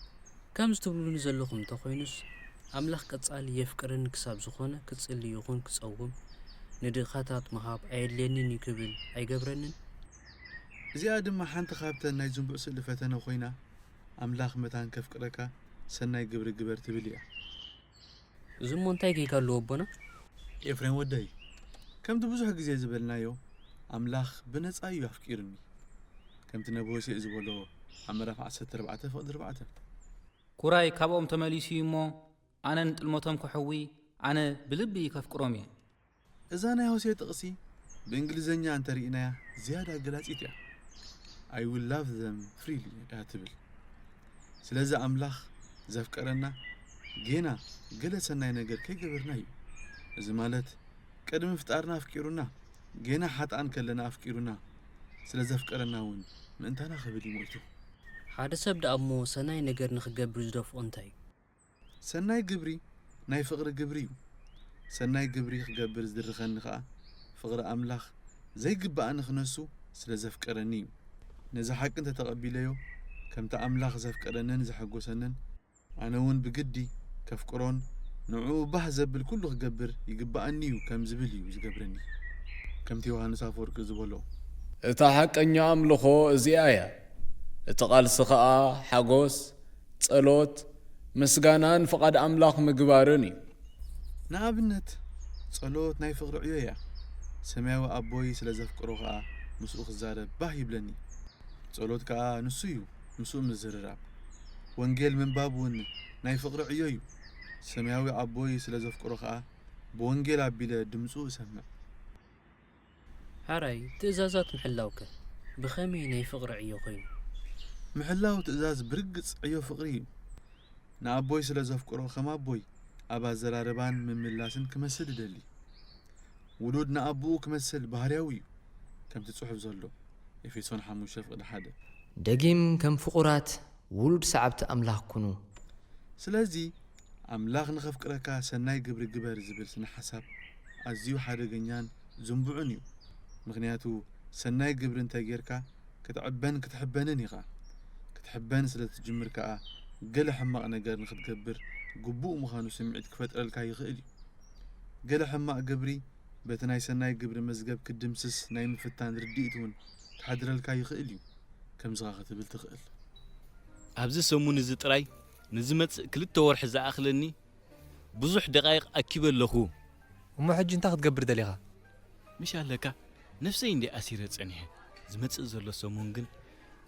ከም ዝትብሉኒ ዘለኹም እንተኾይኑስ ኣምላኽ ቀጻሊ የፍቅረኒ ክሳብ ዝኾነ ክጽሊ ይኹን ክጸውም ንድኻታት መሃብ ኣየድልየንን ይክብል ኣይገብረንን እዚኣ ድማ ሓንቲ ካብተን ናይ ዝንቡዕ ስእሊ ፈተነ ኮይና ኣምላኽ መታን ከፍቅረካ ሰናይ ግብሪ ግበር ትብል እያ እዚ እሞ እንታይ ጌጋ ኣለዎ ኣቦና ኤፍሬም ወደይ ከምቲ ብዙሕ ግዜ ዝበልናዮ ኣምላኽ ብነጻ እዩ ኣፍቂርኒ ከምቲ ነቢ ሆሴዕ ዝበሎ ኣብ ምዕራፍ 14 ፍቕዲ 4 ኩራይ ካብኦም ተመሊሱ እሞ ኣነ ንጥልሞቶም ክሕዊ ኣነ ብልቢ ከፍቅሮም እየ እዛ ናይ ሆሴዕ ጥቕሲ ብእንግሊዝኛ እንተሪእናያ ዝያዳ ገላፂት እያ I will love them freely እያ ትብል ስለዚ ኣምላኽ ዘፍቀረና ጌና ገለ ሰናይ ነገር ከይገበርና እዩ እዚ ማለት ቅድሚ ፍጣርና ኣፍቂሩና جينا حتى أن كلنا أفكيرنا سلزفكرنا ون من أنتنا خبري مويتو ሓደ ሰብ ዳ እሞ ሰናይ ነገር ንኽገብር ዝደፍኦ እንታይ ሰናይ ግብሪ ናይ ፍቕሪ ግብሪ እዩ ሰናይ ግብሪ ክገብር ዝድርኸኒ ኸዓ ፍቕሪ ኣምላኽ ዘይግባእ ንኽነሱ ስለ ዘፍቀረኒ እዩ ነዚ ሓቂ እንተተቐቢለዮ ከምቲ ኣምላኽ ዘፍቀረንን ዘሐጎሰንን ኣነ እውን ብግዲ ከፍቅሮን ንዕኡ ባህ ዘብል ኩሉ ክገብር ይግባኣኒ እዩ ከም ዝብል እዩ ዝገብረኒ ከምቲ ዮሃንስ ኣፈወርቂ ዝበሎ እታ ሓቀኛ ኣምልኾ እዚኣ እያ እቲ ቃልሲ ኸዓ ሓጎስ ጸሎት ምስጋናን ፍቓድ ኣምላኽ ምግባርን እዩ ንኣብነት ጸሎት ናይ ፍቕሪ ዕዮ እያ ሰማያዊ ኣቦይ ስለ ዘፍቅሮ ኸዓ ምስኡ ክዛረብ ባህ ይብለኒ ጸሎት ከዓ ንሱ እዩ ምስኡ ምዝርራብ ወንጌል ምንባብ እውን ናይ ፍቕሪ ዕዮ እዩ ሰማያዊ ኣቦይ ስለ ዘፍቅሮ ኸዓ ብወንጌል ኣቢለ ድምፁ እሰምዕ ሓራይ ትእዛዛት ምሕላውከ ብኸመይ ናይ ፍቕሪ ዕዮ ኮይኑ ምሕላው ትእዛዝ ብርግጽ ዕዮ ፍቕሪ እዩ ንኣቦይ ስለ ዘፍቅሮ ከም ኣቦይ ኣብ ኣዘራርባን ምምላስን ክመስል ይደሊ ውሉድ ንኣቦኡ ክመስል ባህርያዊ እዩ ከምቲ ጽሑፍ ዘሎ ኤፌሶን 5:1 ደጊም ከም ፍቑራት ውሉድ ሰዓብቲ ኣምላኽ ኩኑ ስለዚ ኣምላኽ ንኸፍቅረካ ሰናይ ግብሪ ግበር ዝብል ስነ ሓሳብ ኣዝዩ ሓደገኛን ዝንቡዕን እዩ ምክንያቱ ሰናይ ግብሪ እንተጌርካ ክትዕበን ክትሕበንን ኢኻ ክትሕበን ስለ ትጅምር ከዓ ገለ ሕማቕ ነገር ንኽትገብር ግቡእ ምዃኑ ስምዒት ክፈጥረልካ ይኽእል እዩ ገለ ሕማቕ ግብሪ በቲ ናይ ሰናይ ግብሪ መዝገብ ክድምስስ ናይ ምፍታን ርድኢት እውን ክሓድረልካ ይኽእል እዩ ከምዝኻ ክትብል ትኽእል ኣብዚ ሰሙን እዚ ጥራይ ንዝመጽእ 2 ወርሒ ዝኣኽለኒ ብዙሕ ደቃይቕ ኣኪበ ኣለኹ እሞ ሕጂ እንታይ ክትገብር ደሊኻ ምሽ ኣለካ ነፍሰይ እንዲ ኣሲረ ጸኒሐ ዝመጽእ ዘሎ ሰሙን ግን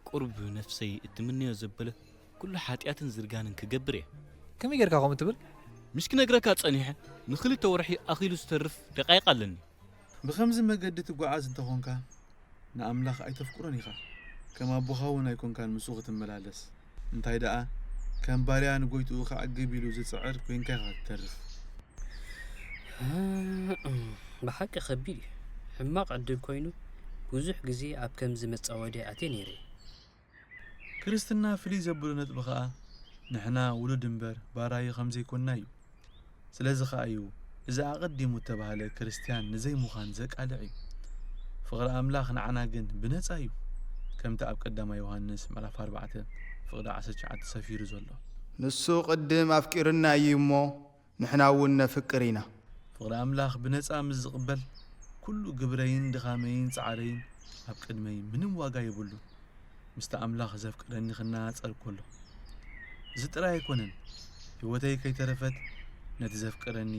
ቁርብ ነፍሰይ እትምንዮ ዘበለ ኩሉ ሓጢኣትን ዝርጋንን ክገብር እየ ከመይ ጌርካ ከምኡ ትብል ምሽ ክነግረካ ጸኒሐ ን2 ወርሒ ኣኺሉ ዝተርፍ ደቃይቕ ኣለኒ ብኸምዚ መገዲ ትጓዓዝ እንተኾንካ ንኣምላኽ ኣይተፍቅሮን ኢኻ ከም ኣቦኻ እውን ኣይኮንካን ምስኡ ክትመላለስ እንታይ ደኣ ከም ባርያ ንጎይትኡ ክዓግብ ኢሉ ዝፅዕር ኮንካ ኢኻ ትተርፍ ብሓቂ ኸቢድ እዩ ሕማቕ ዕድል ኮይኑ ብዙሕ ግዜ ኣብ ከምዚ መጻወዲ ኣትየ ነይረ ክርስትና ፍልይ ዘብሉ ነጥቢ ኸዓ ንሕና ውሉድ እምበር ባራይ ከምዘይኮንና እዩ ስለዚ ኸዓ እዩ እዚ ኣቐዲሙ ተባህለ ክርስቲያን ንዘይምዃን ዘቃልዕ እዩ ፍቕሪ ኣምላኽ ንዓና ግን ብነፃ እዩ ከምቲ ኣብ ቀዳማ ዮሃንስ ምዕራፍ 4:19 ሰፊሩ ዘሎ ንሱ ቅድም ኣፍቂርና እዩ እሞ ንሕና እውን ነፍቅር ኢና ፍቕሪ ኣምላኽ ብነፃ ምስ ዝቕበል ኩሉ ግብረይን ድኻመይን ፃዕረይን ኣብ ቅድመይ ምንም ዋጋ የብሉ ምስቲ ኣምላኽ ዘፍቅረኒ ክናፀር ከሎ እዚ ጥራይ ኣይኮነን ህይወተይ ከይተረፈት ነቲ ዘፍቅረኒ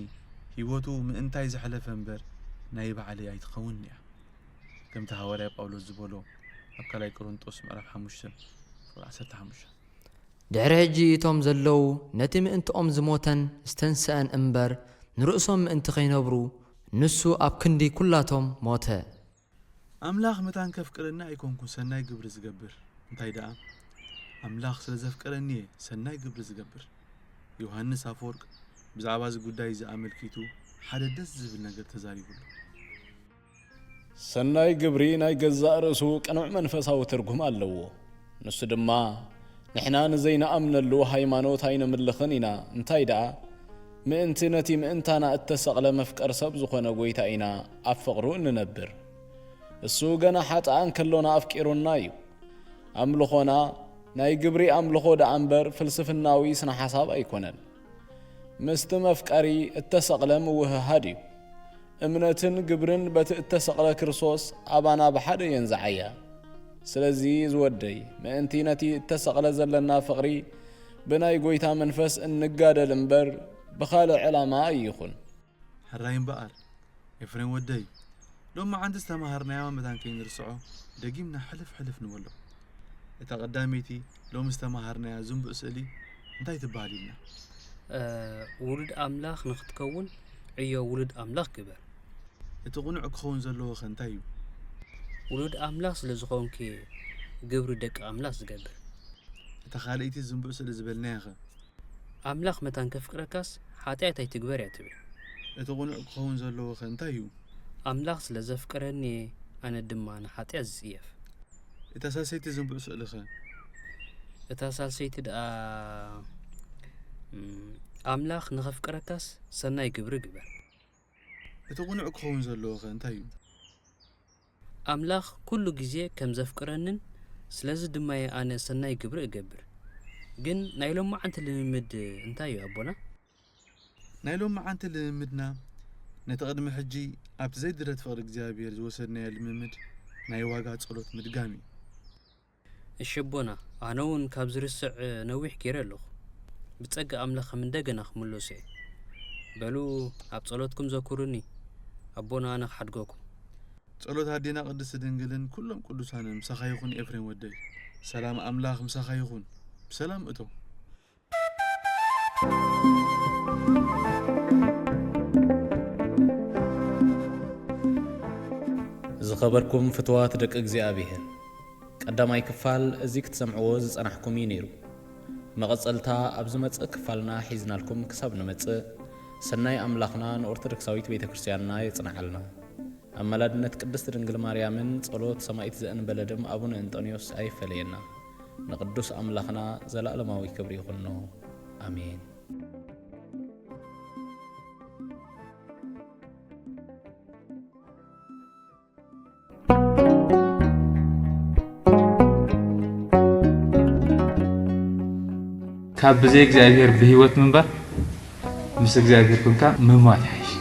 ህይወቱ ምእንታይ ዘሕለፈ እምበር ናይ ባዕለይ ኣይትኸውን እያ ከምቲ ሃዋርያ ጳውሎስ ዝበሎ ኣብ 2 ቆሮንጦስ ምዕራፍ 5:15 ድሕሪ ሕጂ እቶም ዘለዉ ነቲ ምእንትኦም ዝሞተን ዝተንስአን እምበር ንርእሶም ምእንቲ ኸይነብሩ ንሱ ኣብ ክንዲ ኩላቶም ሞተ ኣምላኽ መታን ከፍቅረኒ ኣይኮንኩን ሰናይ ግብሪ ዝገብር እንታይ ደኣ ኣምላኽ ስለ ዘፍቅረኒ እየ ሰናይ ግብሪ ዝገብር ዮሃንስ ኣፈወርቅ ብዛዕባ እዚ ጉዳይ ዝኣመልኪቱ ሓደ ደስ ዝብል ነገር ተዛሪቡሉ ሰናይ ግብሪ ናይ ገዛእ ርእሱ ቅኑዕ መንፈሳዊ ትርጉም ኣለዎ ንሱ ድማ ንሕና ንዘይነኣምነሉ ሃይማኖት ኣይነምልኽን ኢና እንታይ ደኣ ምእንቲ ነቲ ምእንታና እተሰቕለ መፍቀር ሰብ ዝኾነ ጎይታ ኢና ኣብ ፍቕሩ እንነብር እሱ ገና ሓጥኣን ከሎና ኣፍቂሩና እዩ ኣምልኾና ናይ ግብሪ ኣምልኾ ደኣ እምበር ፍልስፍናዊ ስነ ሓሳብ ኣይኮነን ምስቲ መፍቀሪ እተሰቕለ ምውህሃድ እዩ እምነትን ግብርን በቲ እተሰቕለ ክርስቶስ ኣባና ብሓደ የንዝዓያ ስለዚ ዝወደይ ምእንቲ ነቲ እተሰቕለ ዘለና ፍቕሪ ብናይ ጎይታ መንፈስ እንጋደል እምበር بخالع علامة يخون حراين بقر يفرين ودي لو ما عندس تمهرنا يا مدان كين رسعو دقيمنا حلف نولو تقداميتي لو مستمهرنا يا زنب اسئلي انتي تبالينا ولد أملاخ نختكون عيو ولد أملاخ كبر تقنع كخون زلو خنتايو ولد أملاخ سلزخون كي قبر دك أملاخ زقبر تخاليتي زنب اسئلي زبلناها أملاخ متان كفكركاس حاتيات تكبر يعتبر تقنع كخون زلو خنتايو ኣምላኽ ስለ ዘፍቅረኒ ኣነ ድማ ንሓጢኣት ዝጽየፍ እታ ሳልሰይቲ ዝንብዑ ስእልኸ እታ ሳልሰይቲ ደኣ ኣምላኽ ንኸፍቅረካስ ሰናይ ግብሪ ግበር እቲ ቁኑዕ ክኸውን ዘለዎ ኸ እንታይ እዩ ኣምላኽ ኩሉ ግዜ ከም ዘፍቅረንን ስለዚ ድማ ኣነ ሰናይ ግብሪ እገብር ግን ናይ ሎም መዓንቲ ልምምድ እንታይ እዩ ኣቦና ናይ ሎም መዓንቲ ልምምድና ነቲ ቅድሚ ሕጂ ኣብቲ ዘይድረት ፍቕሪ እግዚኣብሔር ዝወሰድናዮ ልምምድ ናይ ዋጋ ጸሎት ምድጋሚ እሺ ኣቦና ኣነ እውን ካብ ዝርስዕ ነዊሕ ገይረ ኣለኹ ብጸጋ ኣምላኽ ከም እንደገና ክምለሶ እየ በሉ ኣብ ጸሎትኩም ዘኩሩኒ ኣቦና ኣነ ክሓድገኩም ጸሎት ኣዴና ቅድስቲ ድንግልን ኩሎም ቅዱሳንን ምሳኻ ይኹን ኤፍሬም ወደይ ሰላም ኣምላኽ ምሳኻ ይኹን ብሰላም እቶ ዝኸበርኩም ፍትዋት ደቂ እግዚኣብሔር ቀዳማይ ክፋል እዚ ክትሰምዕዎ ዝጸናሕኩም እዩ ነይሩ መቐጸልታ ኣብ ዝመጽእ ክፋልና ሒዝናልኩም ክሳብ ንመጽእ ሰናይ ኣምላኽና ንኦርቶዶክሳዊት ቤተ ክርስቲያንና የጽንዓልና ኣመላድነት ቅድስቲ ድንግል ማርያምን ጸሎት ሰማይት ዘእንበለ ደም ኣቡነ እንጦንዮስ ኣይፈለየና ንቅዱስ ኣምላኽና ዘለኣለማዊ ክብሪ ይኹኖ ኣሜን ካብ ብዘይ እግዚኣብሔር ብህይወት ምንባር ምስ እግዚኣብሔር ኮንካ ምሟት ይሓይሽ